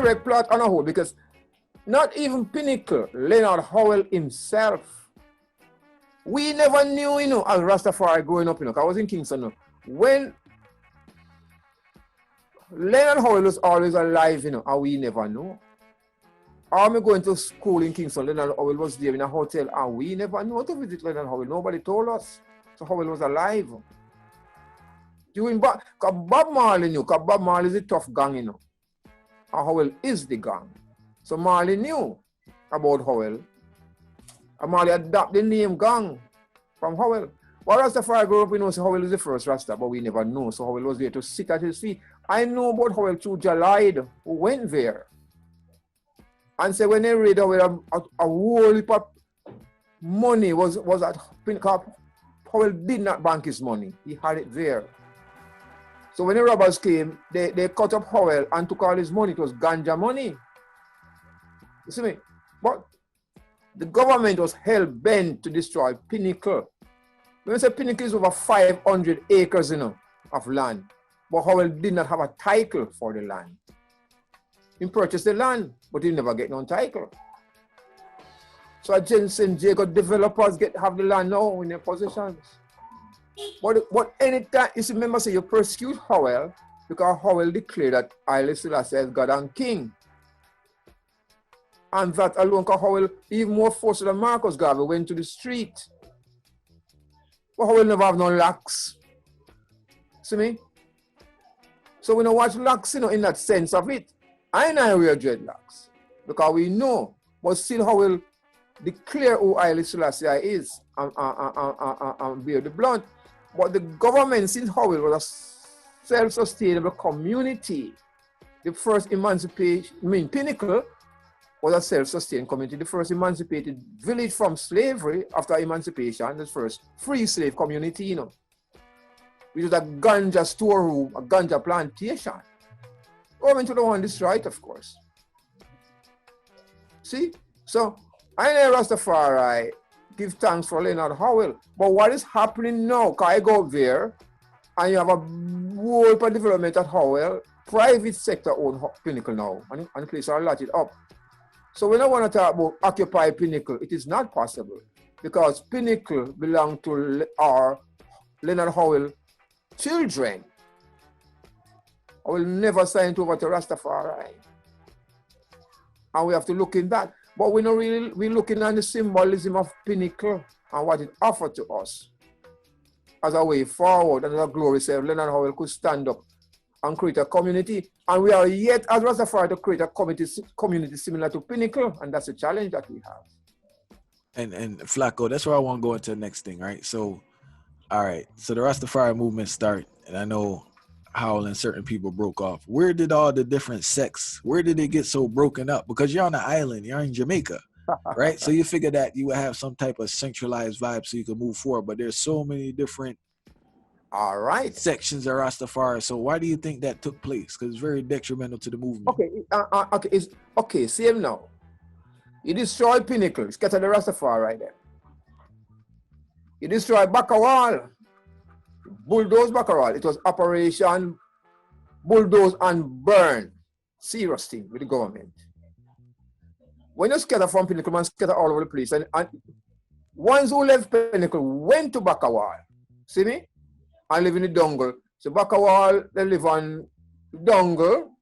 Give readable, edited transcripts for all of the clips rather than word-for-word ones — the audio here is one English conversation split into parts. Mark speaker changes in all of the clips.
Speaker 1: direct plot on a whole, because not even Pinnacle, Leonard Howell himself, we never knew, you know, as Rastafari growing up, you know, 'cause I was in Kingston, you know, when Leonard Howell was always alive, you know, and we never know. Or me going to school in Kingston, Leonard Howell was there in a hotel, and we never knew to visit Leonard Howell. Nobody told us. So Howell was alive. Bob Marley knew, because Bob Marley is a tough gang, you know. And Howell is the gang. So Marley knew about Howell. And Marley adopted the name gang from Howell. Well, Rastafari grew up, we know, so Howell is the first Rasta, but we never know. So Howell was there to sit at his feet. I know about Howell through Jalide, who went there. And say when they read Howell, a whole heap of money was at Pinnacle. Howell did not bank his money. He had it there. So when the robbers came, they cut up Howell and took all his money. It was ganja money. You see me? But the government was hell-bent to destroy Pinnacle. When I say Pinnacle is over 500 acres, you know, of land. But Howell did not have a title for the land. He purchased the land, but he never get no title. So Jensen Jacob developers have the land now in their possessions. But anytime, you see, remember, say you persecute Howell because Howell declared that Haile Selassie is God and King. And that alone, because Howell, even more forced than Marcus Garvey, went to the street. But Howell never have no locks. See me? So we don't watch locks, you know, in that sense of it. I know wear dreadlocks because we know, but still Howell declare who Haile Selassie is and bear the blunt. But the government, since Howell was a self-sustainable community, the first emancipation, Pinnacle was a self-sustained community, the first emancipated village from slavery after emancipation, the first free slave community, you know, which was a ganja storeroom, a ganja plantation. Government would want to destroy it, of course. See? So, I know Rastafari give thanks for Leonard Howell, but what is happening now? Because I go there, and you have a whole of development at Howell, private sector own Pinnacle now, and the place are lot it up. So when I want to talk about occupy Pinnacle, it is not possible, because Pinnacle belong to our Leonard Howell children. I will never sign it over to Rastafari. And we have to look in that. But we're not really, we're looking at the symbolism of Pinnacle and what it offered to us as a way forward, and as a glory say Leonard Howell could stand up and create a community. And we are yet as Rastafari to create a community similar to Pinnacle, and that's a challenge that we have.
Speaker 2: And Flako, that's where I want to go into the next thing, right? So, all right, so the Rastafari movement start, and I know Howell and certain people broke off. Where did all the different sects, where did it get so broken up? Because you're on the island, you're in Jamaica, right? So you figure that you would have some type of centralized vibe so you can move forward, but there's so many different sections of Rastafari. So why do you think that took place? Because it's very detrimental to the movement.
Speaker 1: Okay, same now. You destroy Pinnacle, scatter the Rastafari right there. You destroy Bakawal, bulldoze Bakawal. It was Operation Bulldoze and Burn. Serious thing with the government. When you scatter from Pinnacle, man scatter all over the place. And ones who left Pinnacle went to Bakawal. See me? And live in the jungle. So Bakawal, they live on jungle.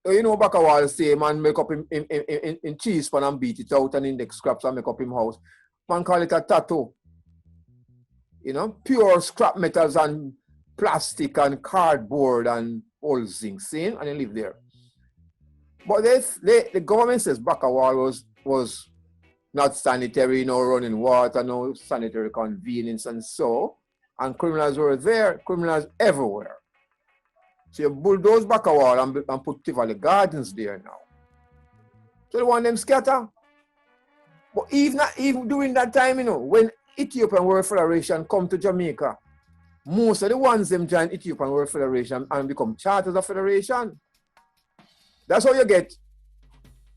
Speaker 1: You know Bakawal say man make up in cheese pan and beat it out and index scraps and make up him house. Man call it a tattoo. You know, pure scrap metals and plastic and cardboard and all things, see? And they live there. But the government says Bakawal was not sanitary, no running water, no sanitary convenience and so. And criminals were there, criminals everywhere. So you bulldoze Bakawal and put Tivoli Gardens there now. So they want them scatter. But even during that time, you know, when Ethiopian World Federation come to Jamaica, most of the ones them join Ethiopian World Federation and become charters of federation. That's how you get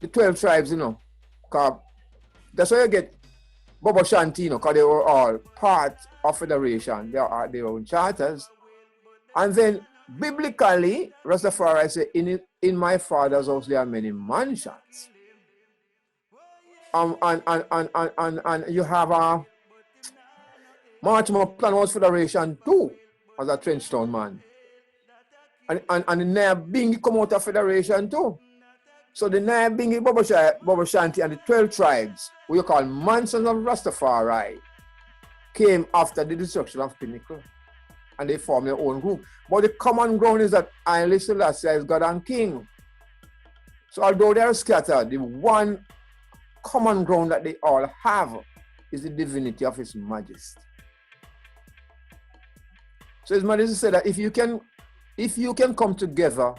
Speaker 1: the 12 tribes, you know. That's how you get B.H.N.T., you know, because they were all part of federation. They are their own charters. And then biblically, Rastafari say, in my father's house there are many mansions. And you have a Marchman Plan House Federation too, as a Trenchtown man. And the Naya Bingi come out of Federation too. So the Naya Bingi, Bobo Shanti, and the 12 tribes, who you call Mansions of Rastafari, came after the destruction of Pinnacle. And they formed their own group. But the common ground is that Haile Selassie is God and King. So although they are scattered, the one common ground that they all have is the divinity of His Majesty. So His Majesty said that if you can come together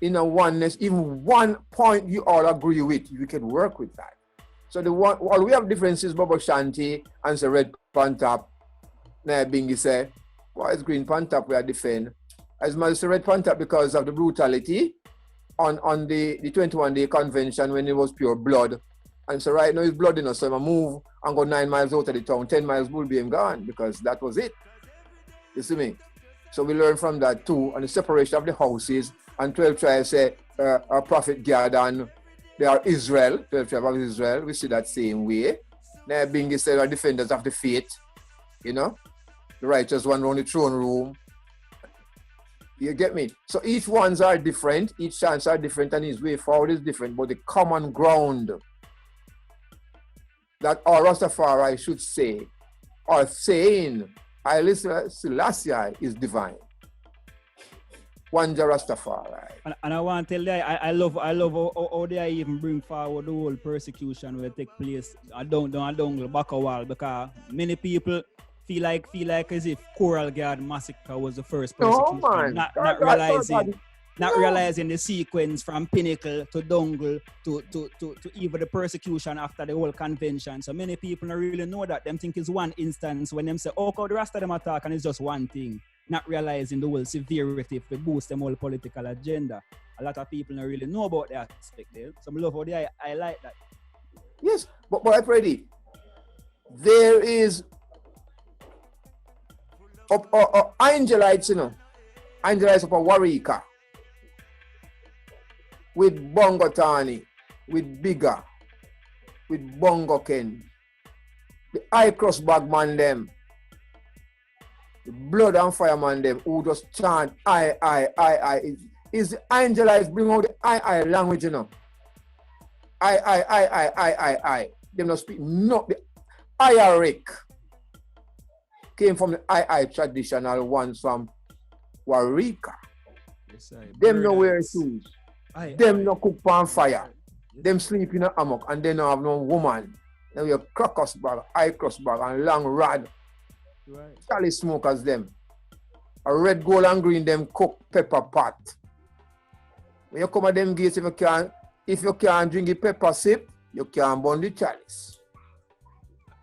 Speaker 1: in a oneness, even one point you all agree with, you can work with that. So while we have differences, Bobo Shanti and the Red Pantap, Naya Bingi say, why is Green Pantap we are defend? As much as Red Pantap because of the brutality on the 21-day convention when it was pure blood. And so right now it's blood enough, so I move and go 9 miles out of the town, 10 miles will be gone because that was it. You see me? So we learn from that too, and the separation of the houses, and 12 tribes say our prophet Gad and they are Israel, 12 tribes of Israel, we see that same way. Now being said are defenders of the faith, you know, the righteous one around the throne room. You get me? So each ones are different, each chance are different, and his way forward is different, but the common ground that our Rastafari should say, or saying, Haile Selassie is divine. Wanja Rastafari.
Speaker 3: And I want to tell you, I love how they even bring forward the whole persecution will take place. I don't back a while because many people feel like as if Coral Guard massacre was the first persecution.
Speaker 1: No, man.
Speaker 3: Not realizing the sequence from Pinnacle to Dongle to even the persecution after the whole convention. So many people don't really know that. Them think it's one instance when them say, oh, the rest of them attack and it's just one thing. Not realizing the whole severity to boost them whole political agenda. A lot of people don't really know about that aspect there. So I love how they highlight that.
Speaker 1: Yes, but I pray there is Ingel-Ites, you know. Ingel-Ites of a Warika. With Bongo Tani, with Bigger, with Bongo Ken, the high cross bag man them, the blood and fire man them who just chant I. Is the Ingel-Ites bring out the I language, you know. I. Them not speak no the Autarchii came from the I traditional ones from Warika.
Speaker 3: Yes,
Speaker 1: them no wear shoes. Them no cook pan fire.
Speaker 3: Yes.
Speaker 1: Them sleep in a hammock and they don't have no woman. Then we have crocus bag, high cross bag and long rod.
Speaker 3: Right.
Speaker 1: Charlie smokers them. A red, gold and green them cook pepper pot. When you come at them gates, if you can't drink the pepper sip, you can't burn the chalice.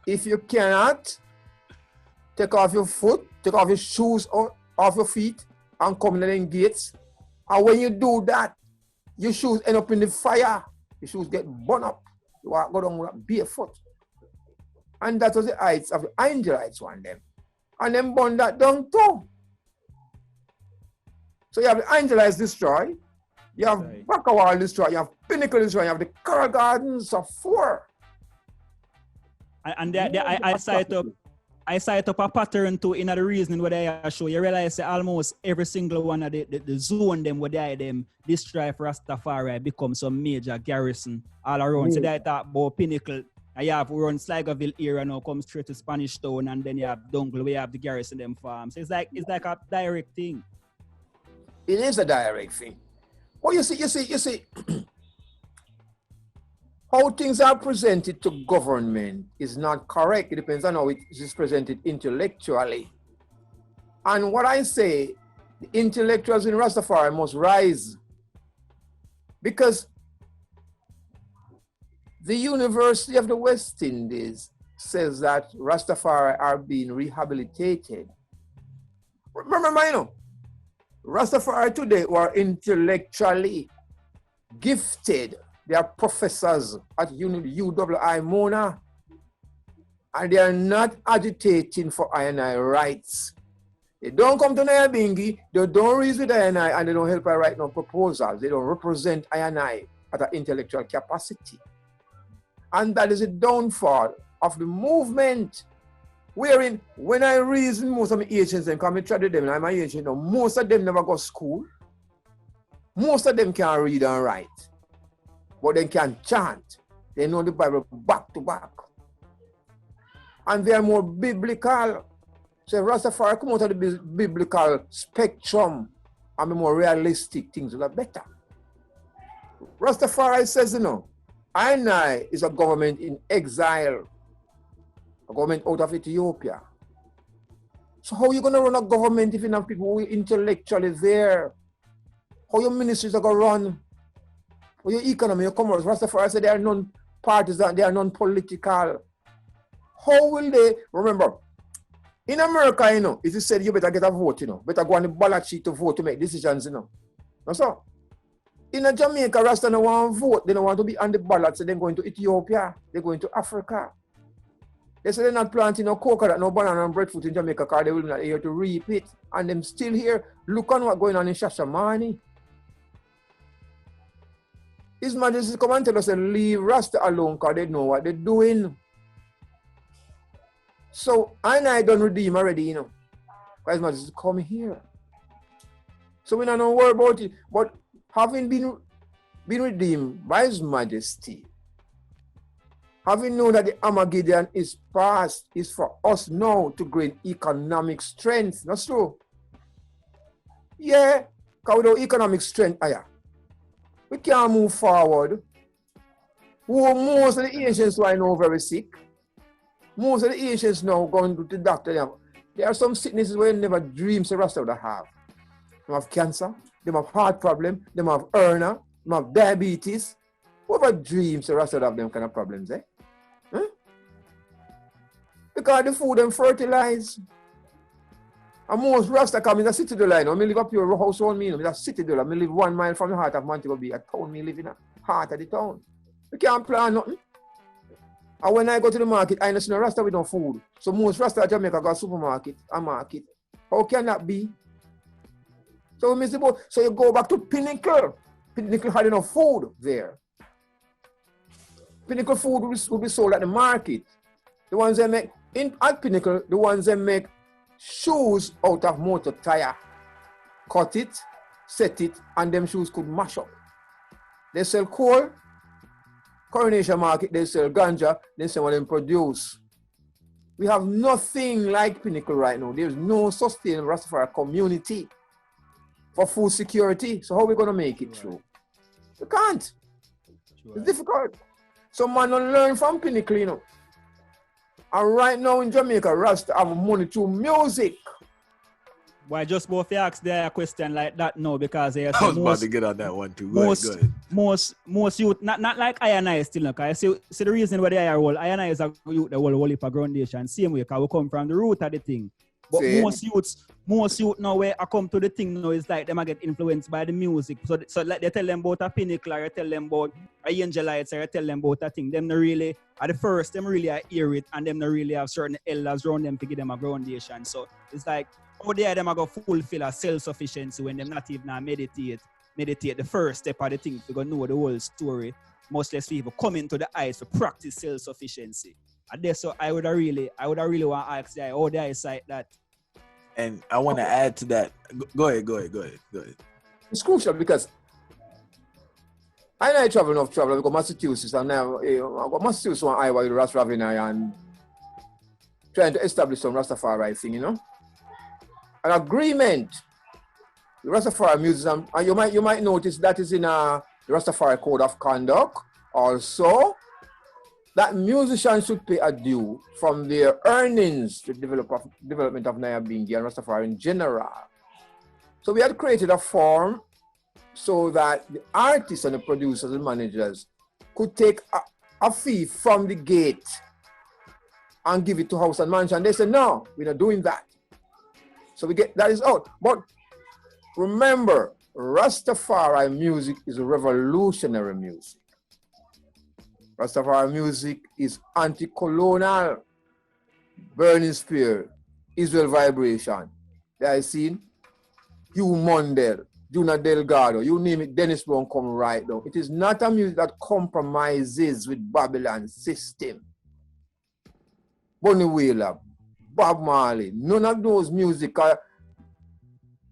Speaker 1: If you cannot, take off your foot, take off your shoes off your feet and come to them gates. And when you do that, your shoes end up in the fire. Your shoes get burned up. You go down with barefoot. And that was the heights of the Ingel-Ites one them. And then burn that down too. So you have the Ingel-Ites destroy, you have Bakawal destroy, you have Pinnacle destroy, you have the Coral Gardens of 4.
Speaker 3: And I cite up a pattern too in the reasoning where I show. You realize that almost every single one of the zone them where they them destroy for Rastafari become some major garrison all around. So they talk about Pinnacle. You have run Sligoville area now, come straight to Spanish Town, and then you have Dongle, where you have the garrison them farms. So it's like a direct thing.
Speaker 1: It is a direct thing. Well, you see, how things are presented to government is not correct. It depends on how it is presented intellectually. And what I say, the intellectuals in Rastafari must rise. Because the University of the West Indies says that Rastafari are being rehabilitated. Remember, you know, Rastafari today were intellectually gifted. They are professors at UWI Mona, and they are not agitating for I&I rights. They don't come to Nyabingi, they don't reason with I and they don't help I write no proposals. They don't represent I at an intellectual capacity. And that is a downfall of the movement. Wherein, when I reason most of my Asians, them come and try to them, I'm an Asian, most of them never go to school. Most of them can't read and write. But they can chant. They know the Bible back to back. And they are more biblical. So Rastafari come out of the biblical spectrum and be more realistic, things will be better. Rastafari says, I is a government in exile, a government out of Ethiopia. So how are you going to run a government if you have people who are intellectually there? How your ministries are going to run? For your economy, your commerce? Rastafari said they are non-partisan, they are non-political. How will they, remember, in America, if you said you better get a vote, better go on the ballot sheet to vote to make decisions, That's all. In Jamaica, Rasta don't want to vote. They don't want to be on the ballot, so they're going to Ethiopia. They're going to Africa. They say they're not planting no coconut, no banana and breadfruit in Jamaica because they will not here to reap it. And them still here. Look on what's going on in Shashamani. His Majesty come and tell us and leave Rasta alone because they know what they're doing. So I don't redeem already, Because His Majesty come here. So we don't worry about it. But having been redeemed by His Majesty, having known that the Armageddon is past, is for us now to gain economic strength. That's true. Yeah, because without economic strength, we can't move forward. Most of the Asians who I know very sick. Most of the Asians now going to the doctor. There are some sicknesses where you never dream the rest of them have. They have cancer, they have heart problem, they have hernia, they have diabetes. Whoever dreams the rest of them kind of problems, eh? Huh? Because the food them fertilize. And most Rasta come in the city line. I live up your house on me. In the city line. I live 1 mile from the heart of Montego Bay. A town me live in the heart of the town. We can't plan nothing. And when I go to the market, I know see no Rasta with no food. So most Rasta in Jamaica go to supermarket and market. How can that be? So we miss the boat. So you go back to Pinnacle. Pinnacle had enough food there. Pinnacle food will be sold at the market. The ones that make at Pinnacle, the ones that make shoes out of motor tire. Cut it, set it, and them shoes could mash up. They sell coal, Coronation Market, they sell ganja, they sell what they produce. We have nothing like Pinnacle right now. There's no sustainable Rastafari community for food security. So how are we going to make it through? We can't. It's difficult. So man don't learn from Pinnacle, And right now in Jamaica, Rasta have money through music.
Speaker 3: Why just both ask there a question like that now because
Speaker 2: I was about to get on that one too. Go ahead.
Speaker 3: Most youth, not like I and I still, because see the reason why they are all, I and I is a youth, the whole heap of groundation, same way, because we come from the root of the thing. But most youth now where I come to the thing now is like them I get influenced by the music. So like they tell them about a Pinnacle or tell them about a Ingel-Ites or tell them about a thing. Them not really, at the first, them really hear it and them not really have certain elders around them to give them a groundation. So it's like, how they are them are going to fulfill a self-sufficiency when them not even meditate the first step of the thing to go know the whole story. Most less people come into the eyes to practice self-sufficiency. And that's so I would really want to ask how they decide that.
Speaker 2: And I want to add to that. Go ahead.
Speaker 1: It's crucial because I travel enough travel. I go Massachusetts and now I go Massachusetts and Iowa with Ras Ravina and trying to establish some Rastafari thing, An agreement with Rastafari musicians, and you might notice that is in the Rastafari Code of Conduct also. That musicians should pay a due from their earnings to development of Nyabingi and Rastafari in general. So we had created a form so that the artists and the producers and managers could take a fee from the gate and give it to House and Mansion. They said, no, we're not doing that. So we get that is out. But remember, Rastafari music is a revolutionary music. Rastafari music is anti-colonial, burning spear, Israel vibration, that I seen. Hugh Mondell, Juna Delgado, you name it, Dennis Brown come right now. It is not a music that compromises with Babylon system. Bunny Wailer, Bob Marley, none of those music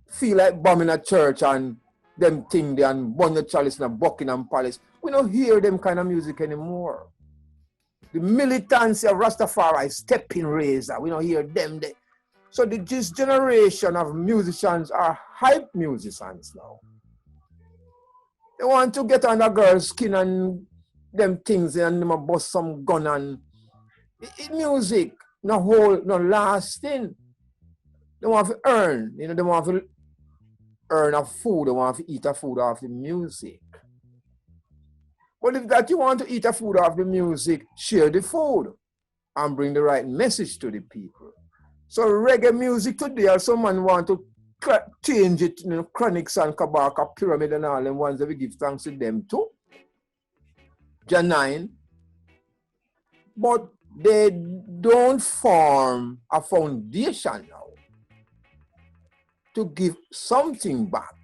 Speaker 1: feel like bombing a church and them thing there and burn the chalice in a Buckingham Palace. We don't hear them kind of music anymore. The militancy of Rastafari, stepping razor, we don't hear them there. So this generation of musicians are hype musicians now. They want to get on a girl's skin and them things and them bust some gun and music, no lasting. They want to earn, they want to earn a food, they want to eat a food off the music. But if that you want to eat a food off the music, share the food and bring the right message to the people. So reggae music today, someone want to change it, Chronics and Kabaka, Pyramid and all them ones that we give thanks to them too. Janine. But they don't form a foundation now to give something back.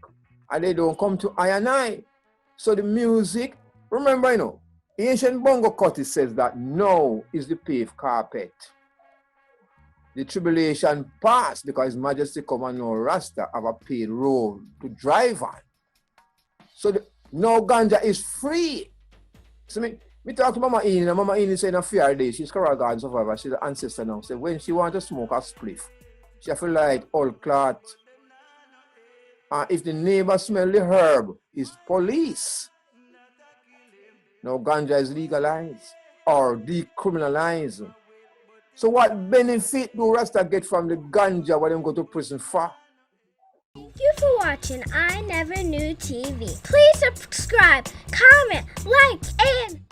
Speaker 1: And they don't come to I and I. So the music, remember, ancient Bongo Cutty says that now is the paved carpet. The tribulation passed because His Majesty come and now Rasta have a paved road to drive on. So now ganja is free. So me talk to Mama Eni, and Mama Eni say in a fair day, she's Carol Garden survivor, she's an ancestor now. So when she want to smoke a spliff, she have to light all cloth. And if the neighbor smell the herb, it's police. Now ganja is legalized or decriminalized. So what benefit do Rasta get from the ganja when them go to prison for?
Speaker 4: Thank you for watching I Never Knew TV. Please subscribe, comment, like, and